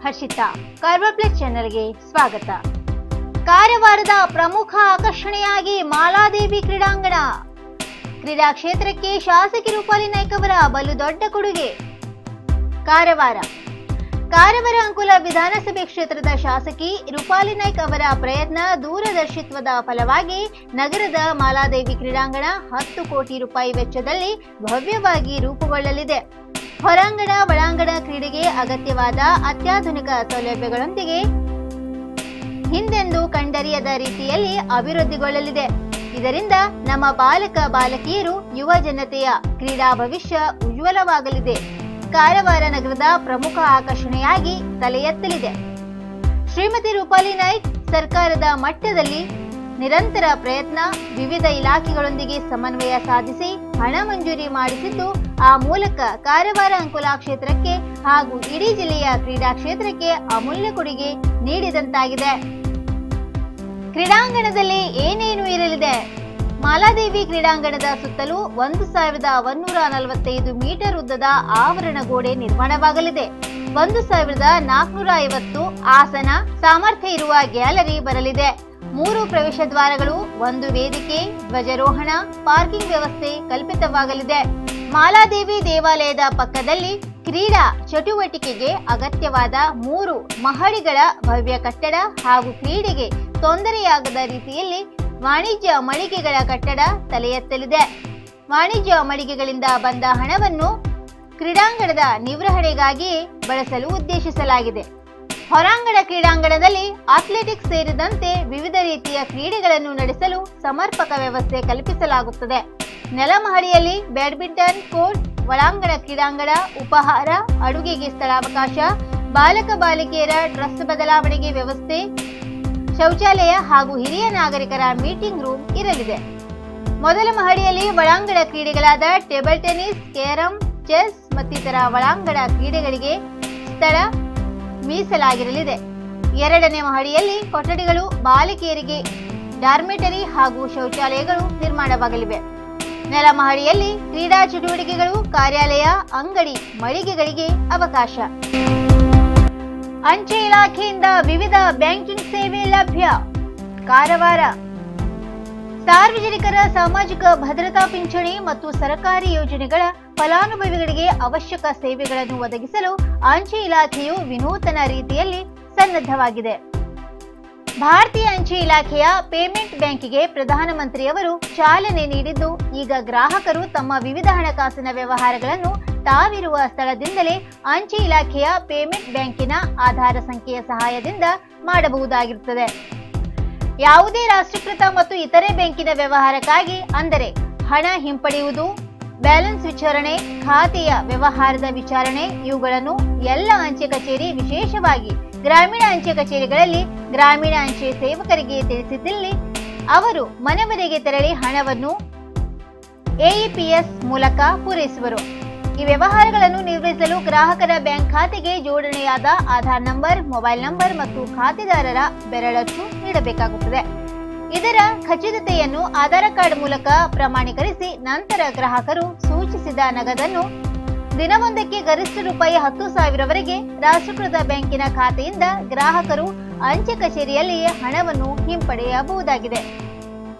Harshita. Karwa plus ಚಾನೆಲ್ಗೆ ಸ್ವಾಗತ. ಕಾರವಾರದ ಪ್ರಮುಖ ಆಕರ್ಷಣೆಯಾಗಿ ಮಾಲಾದೇವಿ ಕ್ರೀಡಾಂಗಣ. ಕ್ರೀಡಾ ಕ್ಷೇತ್ರಕ್ಕೆ ಶಾಸಕಿ ರೂಪಾಲಿ ನಾಯ್ಕ ಅವರ ಬಲು ದೊಡ್ಡ ಕೊಡುಗೆ. ಕಾರವಾರ ಅಂಕೋಲ ವಿಧಾನಸಭೆ ಕ್ಷೇತ್ರದ ಶಾಸಕಿ ರೂಪಾಲಿ ನಾಯ್ಕ ಅವರ ಪ್ರಯತ್ನ ದೂರದರ್ಶಿತ್ವದ ಫಲವಾಗಿ ನಗರದ ಮಾಲಾದೇವಿ ಕ್ರೀಡಾಂಗಣ 10 ಕೋಟಿ ರೂಪಾಯಿ ವೆಚ್ಚದಲ್ಲಿ ಭವ್ಯವಾಗಿ ರೂಪುಗೊಳ್ಳಲಿದೆ. ಹೊರಾಂಗಣ ಒಳಾಂಗಣ ಕ್ರೀಡೆಗೆ ಅಗತ್ಯವಾದ ಅತ್ಯಾಧುನಿಕ ಸೌಲಭ್ಯಗಳೊಂದಿಗೆ ಹಿಂದೆಂದೂ ಕಂಡರಿಯದ ರೀತಿಯಲ್ಲಿ ಅಭಿವೃದ್ಧಿಗೊಳ್ಳಲಿದೆ. ಇದರಿಂದ ನಮ್ಮ ಬಾಲಕ ಬಾಲಕಿಯರು ಯುವ ಜನತೆಯ ಕ್ರೀಡಾ ಭವಿಷ್ಯ ಉಜ್ವಲವಾಗಲಿದೆ. ಕಾರವಾರ ನಗರದ ಪ್ರಮುಖ ಆಕರ್ಷಣೆಯಾಗಿ ತಲೆ ಎತ್ತಲಿದೆ. ಶ್ರೀಮತಿ ರೂಪಾಲಿ ನಾಯ್ಕ್ ಸರ್ಕಾರದ ಮಟ್ಟದಲ್ಲಿ ನಿರಂತರ ಪ್ರಯತ್ನ, ವಿವಿಧ ಇಲಾಖೆಗಳೊಂದಿಗೆ ಸಮನ್ವಯ ಸಾಧಿಸಿ ಹಣ ಮಂಜೂರಿ ಮಾಡಿಸಿದ್ದು, ಆ ಮೂಲಕ ಕಾರವಾರ ಅಂಕೋಲಾ ಕ್ಷೇತ್ರಕ್ಕೆ ಹಾಗೂ ಇಡೀ ಜಿಲ್ಲೆಯ ಕ್ರೀಡಾ ಕ್ಷೇತ್ರಕ್ಕೆ ಅಮೂಲ್ಯ ಕೊಡುಗೆ ನೀಡಿದಂತಾಗಿದೆ. ಕ್ರೀಡಾಂಗಣದಲ್ಲಿ ಏನೇನು ಇರಲಿದೆ? ಮಾಲಾದೇವಿ ಕ್ರೀಡಾಂಗಣದ ಸುತ್ತಲೂ 1145 ಮೀಟರ್ ಉದ್ದದ ಆವರಣ ಗೋಡೆ ನಿರ್ಮಾಣವಾಗಲಿದೆ. 1450 ಆಸನ ಸಾಮರ್ಥ್ಯ ಇರುವ ಗ್ಯಾಲರಿ ಬರಲಿದೆ. 3 ಪ್ರವೇಶ ದ್ವಾರಗಳು, 1 ವೇದಿಕೆ, ಧ್ವಜಾರೋಹಣ, ಪಾರ್ಕಿಂಗ್ ವ್ಯವಸ್ಥೆ ಕಲ್ಪಿತವಾಗಲಿದೆ. ಮಾಲಾದೇವಿ ದೇವಾಲಯದ ಪಕ್ಕದಲ್ಲಿ ಕ್ರೀಡಾ ಚಟುವಟಿಕೆಗೆ ಅಗತ್ಯವಾದ 3 ಮಹಡಿಗಳ ಭವ್ಯ ಕಟ್ಟಡ ಹಾಗೂ ಕ್ರೀಡೆಗೆ ತೊಂದರೆಯಾಗದ ರೀತಿಯಲ್ಲಿ ವಾಣಿಜ್ಯ ಮಳಿಗೆಗಳ ಕಟ್ಟಡ ತಲೆ ಎತ್ತಲಿದೆ. ವಾಣಿಜ್ಯ ಮಳಿಗೆಗಳಿಂದ ಬಂದ ಹಣವನ್ನು ಕ್ರೀಡಾಂಗಣದ ನಿರ್ವಹಣೆಗಾಗಿ ಬಳಸಲು ಉದ್ದೇಶಿಸಲಾಗಿದೆ. ಹೊರಾಂಗಣ ಕ್ರೀಡಾಂಗಣದಲ್ಲಿ ಅಥ್ಲೆಟಿಕ್ಸ್ ಸೇರಿದಂತೆ ವಿವಿಧ ರೀತಿಯ ಕ್ರೀಡೆಗಳನ್ನು ನಡೆಸಲು ಸಮರ್ಪಕ ವ್ಯವಸ್ಥೆ ಕಲ್ಪಿಸಲಾಗುತ್ತದೆ. ನೆಲಮಹಡಿಯಲ್ಲಿ ಬ್ಯಾಡ್ಮಿಂಟನ್ ಕೋರ್ಟ್, ಒಳಾಂಗಣ ಕ್ರೀಡಾಂಗಣ, ಉಪಹಾರ, ಅಡುಗೆಗೆ ಸ್ಥಳಾವಕಾಶ, ಬಾಲಕ ಬಾಲಿಕೆಯರ ಡ್ರೆಸ್ ಬದಲಾವಣೆಗೆ ವ್ಯವಸ್ಥೆ, ಶೌಚಾಲಯ ಹಾಗೂ ಹಿರಿಯ ನಾಗರಿಕರ ಮೀಟಿಂಗ್ ರೂಮ್ ಇರಲಿದೆ. ಮೊದಲ ಮಹಡಿಯಲ್ಲಿ ಒಳಾಂಗಣ ಕ್ರೀಡೆಗಳಾದ ಟೇಬಲ್ ಟೆನ್ನಿಸ್, ಕ್ಯಾರಂ, ಚೆಸ್ ಮತ್ತಿತರ ಒಳಾಂಗಣ ಕ್ರೀಡೆಗಳಿಗೆ ಸ್ಥಳ ಮೀಸಲಾಗಿರಲಿದೆ. 2ನೇ ಮಹಡಿಯಲ್ಲಿ ಕೊಠಡಿಗಳು, ಬಾಲಿಕೆಯರಿಗೆ ಡಾರ್ಮೆಟರಿ ಹಾಗೂ ಶೌಚಾಲಯಗಳು ನಿರ್ಮಾಣವಾಗಲಿವೆ. ನೆಲ ಮಹಡಿಯಲ್ಲಿ ಕ್ರೀಡಾ ಚಟುವಟಿಕೆಗಳು, ಕಾರ್ಯಾಲಯ, ಅಂಗಡಿ, ಮಳಿಗೆಗಳಿಗೆ ಅವಕಾಶ. ಅಂಚೆ ಇಲಾಖೆಯಿಂದ ವಿವಿಧ ಬ್ಯಾಂಕಿಂಗ್ ಸೇವೆ ಲಭ್ಯ. ಕಾರವಾರ ಸಾರ್ವಜನಿಕರ ಸಾಮಾಜಿಕ ಭದ್ರತಾ ಪಿಂಚಣಿ ಮತ್ತು ಸರ್ಕಾರಿ ಯೋಜನೆಗಳ ಫಲಾನುಭವಿಗಳಿಗೆ ಅವಶ್ಯಕ ಸೇವೆಗಳನ್ನು ಒದಗಿಸಲು ಅಂಚೆ ಇಲಾಖೆಯು ವಿನೂತನ ರೀತಿಯಲ್ಲಿ ಸನ್ನದ್ಧವಾಗಿದೆ. ಭಾರತೀಯ ಅಂಚೆ ಇಲಾಖೆಯ ಪೇಮೆಂಟ್ ಬ್ಯಾಂಕಿಗೆ ಪ್ರಧಾನಮಂತ್ರಿಯವರು ಚಾಲನೆ ನೀಡಿದ್ದು, ಈಗ ಗ್ರಾಹಕರು ತಮ್ಮ ವಿವಿಧ ಹಣಕಾಸಿನ ವ್ಯವಹಾರಗಳನ್ನು ತಾವಿರುವ ಸ್ಥಳದಿಂದಲೇ ಅಂಚೆ ಇಲಾಖೆಯ ಪೇಮೆಂಟ್ ಬ್ಯಾಂಕಿನ ಆಧಾರ ಸಂಖ್ಯೆಯ ಸಹಾಯದಿಂದ ಮಾಡಬಹುದಾಗಿರುತ್ತದೆ. ಯಾವುದೇ ರಾಷ್ಟ್ರೀಕೃತ ಮತ್ತು ಇತರೆ ಬ್ಯಾಂಕಿನ ವ್ಯವಹಾರಕ್ಕಾಗಿ, ಅಂದರೆ ಹಣ ಹಿಂಪಡೆಯುವುದು, ಬ್ಯಾಲೆನ್ಸ್ ವಿಚಾರಣೆ, ಖಾತೆಯ ವ್ಯವಹಾರದ ವಿಚಾರಣೆ, ಇವುಗಳನ್ನು ಎಲ್ಲ ಅಂಚೆ ಕಚೇರಿ, ವಿಶೇಷವಾಗಿ ಗ್ರಾಮೀಣ ಅಂಚೆ ಕಚೇರಿಗಳಲ್ಲಿ ಗ್ರಾಮೀಣ ಅಂಚೆ ಸೇವಕರಿಗೆ ತಿಳಿಸಿದಲ್ಲಿ ಅವರು ಮನೆ ಮನೆಗೆ ತೆರಳಿ ಹಣವನ್ನು AEPS ಮೂಲಕ ಪೂರೈಸುವರು. ಈ ವ್ಯವಹಾರಗಳನ್ನು ನಿರ್ವಹಿಸಲು ಗ್ರಾಹಕರ ಬ್ಯಾಂಕ್ ಖಾತೆಗೆ ಜೋಡಣೆಯಾದ ಆಧಾರ್ ನಂಬರ್, ಮೊಬೈಲ್ ನಂಬರ್ ಮತ್ತು ಖಾತೆದಾರರ ಬೆರಳಚ್ಚು ನೀಡಬೇಕಾಗುತ್ತದೆ. ಇದರ ಖಚಿತತೆಯನ್ನು ಆಧಾರ್ ಕಾರ್ಡ್ ಮೂಲಕ ಪ್ರಮಾಣೀಕರಿಸಿ ನಂತರ ಗ್ರಾಹಕರು ಸೂಚಿಸಿದ ನಗದನ್ನು ದಿನವೊಂದಕ್ಕೆ ಗರಿಷ್ಠ ರೂಪಾಯಿ 10,000ವರೆಗೆ ರಾಷ್ಟ್ರೀಕೃತ ಬ್ಯಾಂಕಿನ ಖಾತೆಯಿಂದ ಗ್ರಾಹಕರು ಅಂಚೆ ಕಚೇರಿಯಲ್ಲಿಯೇ ಹಣವನ್ನು ಹಿಂಪಡೆಯಬಹುದಾಗಿದೆ.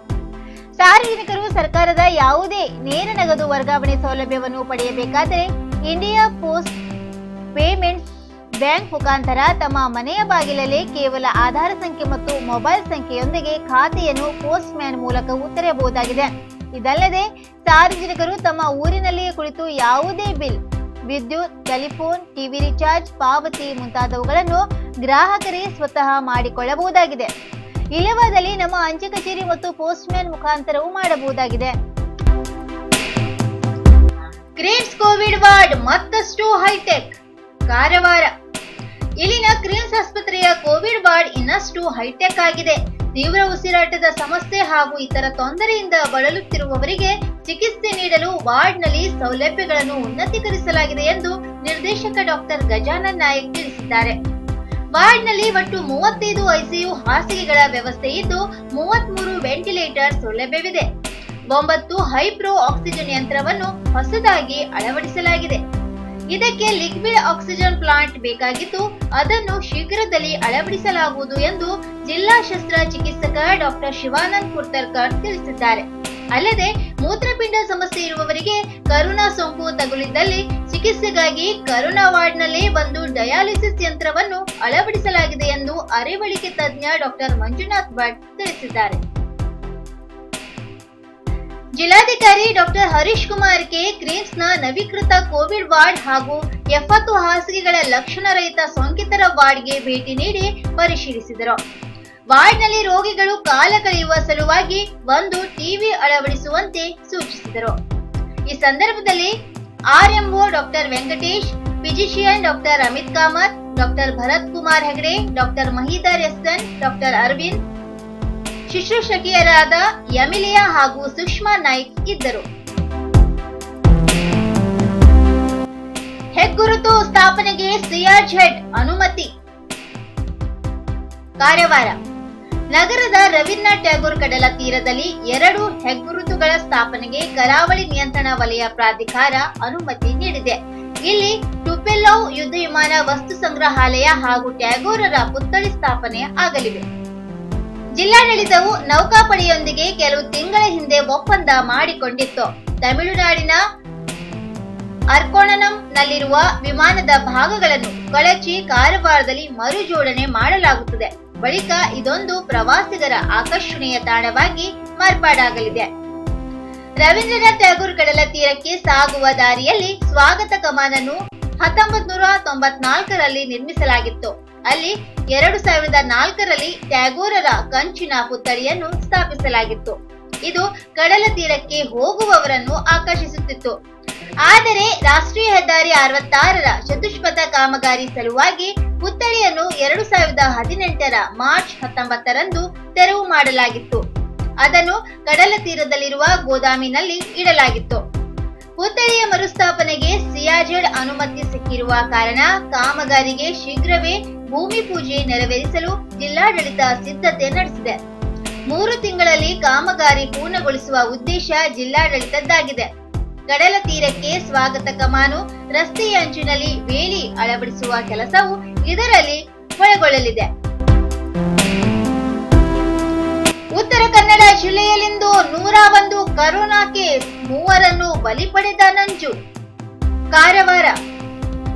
ಸಾರ್ವಜನಿಕರು ಸರ್ಕಾರದ ಯಾವುದೇ ನೇರ ನಗದು ವರ್ಗಾವಣೆ ಸೌಲಭ್ಯವನ್ನು ಪಡೆಯಬೇಕಾದರೆ ಇಂಡಿಯಾ ಪೋಸ್ಟ್ ಪೇಮೆಂಟ್ಸ್ ಬ್ಯಾಂಕ್ ಮುಖಾಂತರ ತಮ್ಮ ಮನೆಯ ಬಾಗಿಲಲ್ಲೇ ಕೇವಲ ಆಧಾರ್ ಸಂಖ್ಯೆ ಮತ್ತು ಮೊಬೈಲ್ ಸಂಖ್ಯೆಯೊಂದಿಗೆ ಖಾತೆಯನ್ನು ಪೋಸ್ಟ್ ಮ್ಯಾನ್ ಮೂಲಕವೂ ತೆರೆಯಬಹುದಾಗಿದೆ. ಇದಲ್ಲದೆ ಸಾರ್ವಜನಿಕರು ತಮ್ಮ ಊರಿನಲ್ಲಿಯೇ ಕುಳಿತು ಯಾವುದೇ ಬಿಲ್, ವಿದ್ಯುತ್, ಟೆಲಿಫೋನ್, ಟಿವಿ ರಿಚಾರ್ಜ್, ಪಾವತಿ ಮುಂತಾದವುಗಳನ್ನು ಗ್ರಾಹಕರೇ ಸ್ವತಃ ಮಾಡಿಕೊಳ್ಳಬಹುದಾಗಿದೆ. ಇಲ್ಲವಾದಲ್ಲಿ ನಮ್ಮ ಅಂಚೆ ಕಚೇರಿ ಮತ್ತು ಪೋಸ್ಟ್ ಮ್ಯಾನ್ ಮುಖಾಂತರವೂ ಮಾಡಬಹುದಾಗಿದೆ. ಕ್ರೀಮ್ಸ್ ಕೋವಿಡ್ ವಾರ್ಡ್ ಮತ್ತಷ್ಟು ಹೈಟೆಕ್. ಕಾರವಾರ ಇಲ್ಲಿನ ಕ್ರೀಮ್ಸ್ ಆಸ್ಪತ್ರೆಯ ಕೋವಿಡ್ ವಾರ್ಡ್ ಇನ್ನಷ್ಟು ಹೈಟೆಕ್ ಆಗಿದೆ. ತೀವ್ರ ಉಸಿರಾಟದ ಸಮಸ್ಯೆ ಹಾಗೂ ಇತರ ತೊಂದರೆಯಿಂದ ಬಳಲುತ್ತಿರುವವರಿಗೆ ಚಿಕಿತ್ಸೆ ನೀಡಲು ವಾರ್ಡ್ನಲ್ಲಿ ಸೌಲಭ್ಯಗಳನ್ನು ಉನ್ನತೀಕರಿಸಲಾಗಿದೆ ಎಂದು ನಿರ್ದೇಶಕ ಡಾಕ್ಟರ್ ಗಜಾನನ್ ನಾಯಕ್ ತಿಳಿಸಿದ್ದಾರೆ. ವಾರ್ಡ್ನಲ್ಲಿ ಒಟ್ಟು 35 ICU ಹಾಸಿಗೆಗಳ ವ್ಯವಸ್ಥೆ ಇದ್ದು 33 ವೆಂಟಿಲೇಟರ್ ಸೌಲಭ್ಯವಿದೆ. 9 ಹೈಪ್ರೋ ಆಕ್ಸಿಜನ್ ಯಂತ್ರವನ್ನು ಹೊಸದಾಗಿ ಅಳವಡಿಸಲಾಗಿದೆ. ಇದಕ್ಕೆ ಲಿಕ್ವಿಡ್ ಆಕ್ಸಿಜನ್ ಪ್ಲಾಂಟ್ ಬೇಕಾಗಿದ್ದು ಅದನ್ನು ಶೀಘ್ರದಲ್ಲಿ ಅಳವಡಿಸಲಾಗುವುದು ಎಂದು ಜಿಲ್ಲಾ ಶಸ್ತ್ರ ಚಿಕಿತ್ಸಕ ಡಾಕ್ಟರ್ ಶಿವಾನಂದ್ ಕುರ್ತರ್ಕರ್ ತಿಳಿಸಿದ್ದಾರೆ. ಅಲ್ಲದೆ ಮೂತ್ರಪಿಂಡ ಸಮಸ್ಯೆ ಇರುವವರಿಗೆ ಕರೋನಾ ಸೋಂಕು ತಗುಲಿದ್ದಲ್ಲಿ ಚಿಕಿತ್ಸೆಗಾಗಿ ಕರೋನಾ ವಾರ್ಡ್ನಲ್ಲೇ ಬಂದು ಡಯಾಲಿಸಿಸ್ ಯಂತ್ರವನ್ನು ಅಳವಡಿಸಲಾಗಿದೆ ಎಂದು ಅರೆವಳಿಕೆ ತಜ್ಞ ಡಾಕ್ಟರ್ ಮಂಜುನಾಥ್ ಭಟ್ ತಿಳಿಸಿದ್ದಾರೆ. ಜಿಲ್ಲಾಧಿಕಾರಿ ಡಾಕ್ಟರ್ ಹರೀಶ್ ಕುಮಾರ್ ಕೆ ಕ್ರೀಮ್ಸ್ನ ನವೀಕೃತ ಕೋವಿಡ್ ವಾರ್ಡ್ ಹಾಗೂ 70 ಹಾಸಿಗೆಗಳ ಲಕ್ಷಣರಹಿತ ಸೋಂಕಿತರ ವಾರ್ಡ್ಗೆ ಭೇಟಿ ನೀಡಿ ಪರಿಶೀಲಿಸಿದರು. ವಾರ್ಡ್ನಲ್ಲಿ ರೋಗಿಗಳು ಕಾಲ ಕಳೆಯುವ ಸಲುವಾಗಿ ಒಂದು ಟಿವಿ ಅಳವಡಿಸುವಂತೆ ಸೂಚಿಸಿದರು. ಈ ಸಂದರ್ಭದಲ್ಲಿ RMO doctor Venkatesh, physician doctor Amit Kamath, doctor Bharath Kumar Hegde, doctor Mahidar SN, doctor Aravind, ಶುಶ್ರೂಷಕಿಯರಾದ ಯಮಿಲಿಯಾ ಹಾಗೂ ಸುಷ್ಮಾ ನಾಯ್ಕ್ ಇದ್ದರು. ಹೆಗ್ಗುರುತು ಸ್ಥಾಪನೆಗೆ ಸಿಆರ್ಝೆಡ್ ಅನುಮತಿ. ಕಾರವಾರ ನಗರದ ರವೀಂದ್ರನಾಥ್ ಟ್ಯಾಗೋರ್ ಕಡಲ ತೀರದಲ್ಲಿ 2 ಹೆಗ್ಗುರುತುಗಳ ಸ್ಥಾಪನೆಗೆ ಕರಾವಳಿ ನಿಯಂತ್ರಣ ವಲಯ ಪ್ರಾಧಿಕಾರ ಅನುಮತಿ ನೀಡಿದೆ. ಇಲ್ಲಿ ಟುಪೆಲೋವ್ ಯುದ್ಧ ವಿಮಾನ ವಸ್ತು ಸಂಗ್ರಹಾಲಯ ಹಾಗೂ ಟ್ಯಾಗೋರರ ಪುತ್ಥಳಿ ಸ್ಥಾಪನೆ ಆಗಲಿವೆ. ಜಿಲ್ಲಾಡಳಿತವು ನೌಕಾಪಡೆಯೊಂದಿಗೆ ಕೆಲವು ತಿಂಗಳ ಹಿಂದೆ ಒಪ್ಪಂದ ಮಾಡಿಕೊಂಡಿತ್ತು. ತಮಿಳುನಾಡಿನ ಅರ್ಕೋಣಂನಲ್ಲಿರುವ ವಿಮಾನದ ಭಾಗಗಳನ್ನು ಕಳಚಿ ಕಾರವಾರದಲ್ಲಿ ಮರುಜೋಡಣೆ ಮಾಡಲಾಗುತ್ತದೆ. ಬಳಿಕ ಇದೊಂದು ಪ್ರವಾಸಿಗರ ಆಕರ್ಷಣೆಯ ತಾಣವಾಗಿ ಮಾರ್ಪಾಡಾಗಲಿದೆ. ರವೀಂದ್ರನಾಥ್ ಟ್ಯಾಗೋರ್ ಕಡಲ ತೀರಕ್ಕೆ ಸಾಗುವ ದಾರಿಯಲ್ಲಿ ಸ್ವಾಗತ ಕಮಾನನ್ನು 1994ರಲ್ಲಿ ನಿರ್ಮಿಸಲಾಗಿತ್ತು. ಅಲ್ಲಿ 2004ರಲ್ಲಿ ಟ್ಯಾಗೋರರ ಕಂಚಿನ ಪುತ್ಥಳಿಯನ್ನು ಸ್ಥಾಪಿಸಲಾಗಿತ್ತು. ಇದು ಕಡಲ ತೀರಕ್ಕೆ ಹೋಗುವವರನ್ನು ಆಕರ್ಷಿಸುತ್ತಿತ್ತು. ಆದರೆ ರಾಷ್ಟ್ರೀಯ ಹೆದ್ದಾರಿ 66ರ ಚತುಷ್ಪಥ ಕಾಮಗಾರಿ ಸಲುವಾಗಿ ಪುತ್ಥಳಿಯನ್ನು 2018ರ ಮಾರ್ಚ್ 19ರಂದು ತೆರವು ಮಾಡಲಾಗಿತ್ತು. ಅದನ್ನು ಕಡಲ ತೀರದಲ್ಲಿರುವ ಗೋದಾಮಿನಲ್ಲಿ ಇಡಲಾಗಿತ್ತು. ಪುತ್ಥಳಿಯ ಮರುಸ್ಥಾಪನೆಗೆ ಸಿಆರ್ಝೆಡ್ ಅನುಮತಿ ಸಿಕ್ಕಿರುವ ಕಾರಣ ಕಾಮಗಾರಿಗೆ ಶೀಘ್ರವೇ ಭೂಮಿ ಪೂಜೆ ನೆರವೇರಿಸಲು ಜಿಲ್ಲಾಡಳಿತ ಸಿದ್ಧತೆ ನಡೆಸಿದೆ. 3 ತಿಂಗಳಲ್ಲಿ ಕಾಮಗಾರಿ ಪೂರ್ಣಗೊಳಿಸುವ ಉದ್ದೇಶ ಜಿಲ್ಲಾಡಳಿತದ್ದಾಗಿದೆ. ಕಡಲ ತೀರಕ್ಕೆ ಸ್ವಾಗತ ಕಮಾನು, ರಸ್ತೆಯ ಅಂಚಿನಲ್ಲಿ ಬೇಲಿ ಅಳವಡಿಸುವ ಕೆಲಸವು ಇದರಲ್ಲಿ ಒಳಗೊಳ್ಳಲಿದೆ. ಉತ್ತರ ಕನ್ನಡ ಜಿಲ್ಲೆಯಲ್ಲಿಂದು 101 ಕರೋನಾ ಕೇಸ್, 3ರನ್ನು ಬಲಿ ಪಡೆದ ನಂಜು. ಕಾರವಾರ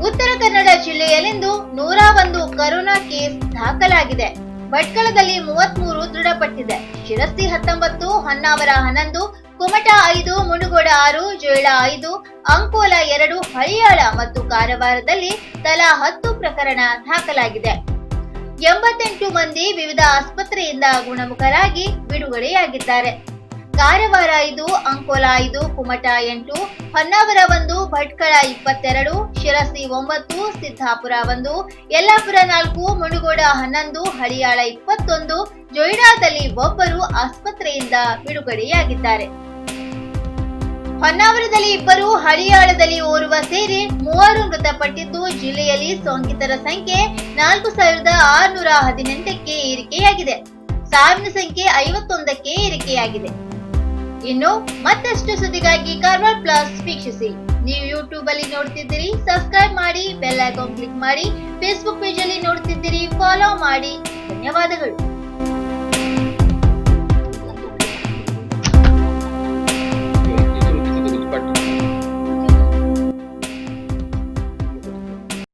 ಉತ್ತರ ಕನ್ನಡ ಜಿಲ್ಲೆಯಲ್ಲಿಂದು 101 ಕರೋನಾ ಕೇಸ್ ದಾಖಲಾಗಿದೆ. ಭಟ್ಕಳದಲ್ಲಿ 33 ದೃಢಪಟ್ಟಿದೆ. ಶಿರಸಿ 19, ಹೊನ್ನಾವರ 11, ಕುಮಟಾ 5, ಮುನುಗೋಡ 6, ಜೋಯಿಡಾ 5, ಅಂಕೋಲ 2, ಹಳಿಯಾಳ ಮತ್ತು ಕಾರವಾರದಲ್ಲಿ ತಲಾ 10 ಪ್ರಕರಣ ದಾಖಲಾಗಿದೆ. 88 ಮಂದಿ ವಿವಿಧ ಆಸ್ಪತ್ರೆಯಿಂದ ಗುಣಮುಖರಾಗಿ ಬಿಡುಗಡೆಯಾಗಿದ್ದಾರೆ. ಕಾರವಾರ 5, ಅಂಕೋಲ 5, ಕುಮಟಾ 8, ಹೊನ್ನಾವರ 1, ಭಟ್ಕಳ 22, ಶಿರಸಿ 9, ಸಿದ್ದಾಪುರ 1, ಯಲ್ಲಾಪುರ 4, ಮುನುಗೋಡ 11, ಹಳಿಯಾಳ 21, ಜೋಯಿಡಾದಲ್ಲಿ 1 ಆಸ್ಪತ್ರೆಯಿಂದ ಬಿಡುಗಡೆಯಾಗಿದ್ದಾರೆ. ಹೊನ್ನಾವರದಲ್ಲಿ 2, ಹಳಿಯಾಳದಲ್ಲಿ 1 ಸೇರಿ 3 ಮೃತಪಟ್ಟಿದ್ದು, ಜಿಲ್ಲೆಯಲ್ಲಿ ಸೋಂಕಿತರ ಸಂಖ್ಯೆ 4618ಕ್ಕೆ ಏರಿಕೆಯಾಗಿದೆ. ಸಾವಿನ ಸಂಖ್ಯೆ 51ಕ್ಕೆ ಏರಿಕೆಯಾಗಿದೆ. ಇನ್ನು ಮತ್ತಷ್ಟು ಸುದ್ದಿಗಾಗಿ ಕಾರ್ವಾರ್ ಪ್ಲಸ್ ವೀಕ್ಷಿಸಿ. ನೀವು ಯೂಟ್ಯೂಬ್ ಅಲ್ಲಿ ನೋಡ್ತಿದ್ದೀರಿ, ಸಬ್ಸ್ಕ್ರೈಬ್ ಮಾಡಿ, ಬೆಲ್ ಐಕಾನ್ ಕ್ಲಿಕ್ ಮಾಡಿ. ಫೇಸ್ಬುಕ್ ಪೇಜ್ ಅಲ್ಲಿ ನೋಡ್ತಿದ್ದೀರಿ, ಫಾಲೋ ಮಾಡಿ. ಧನ್ಯವಾದಗಳು.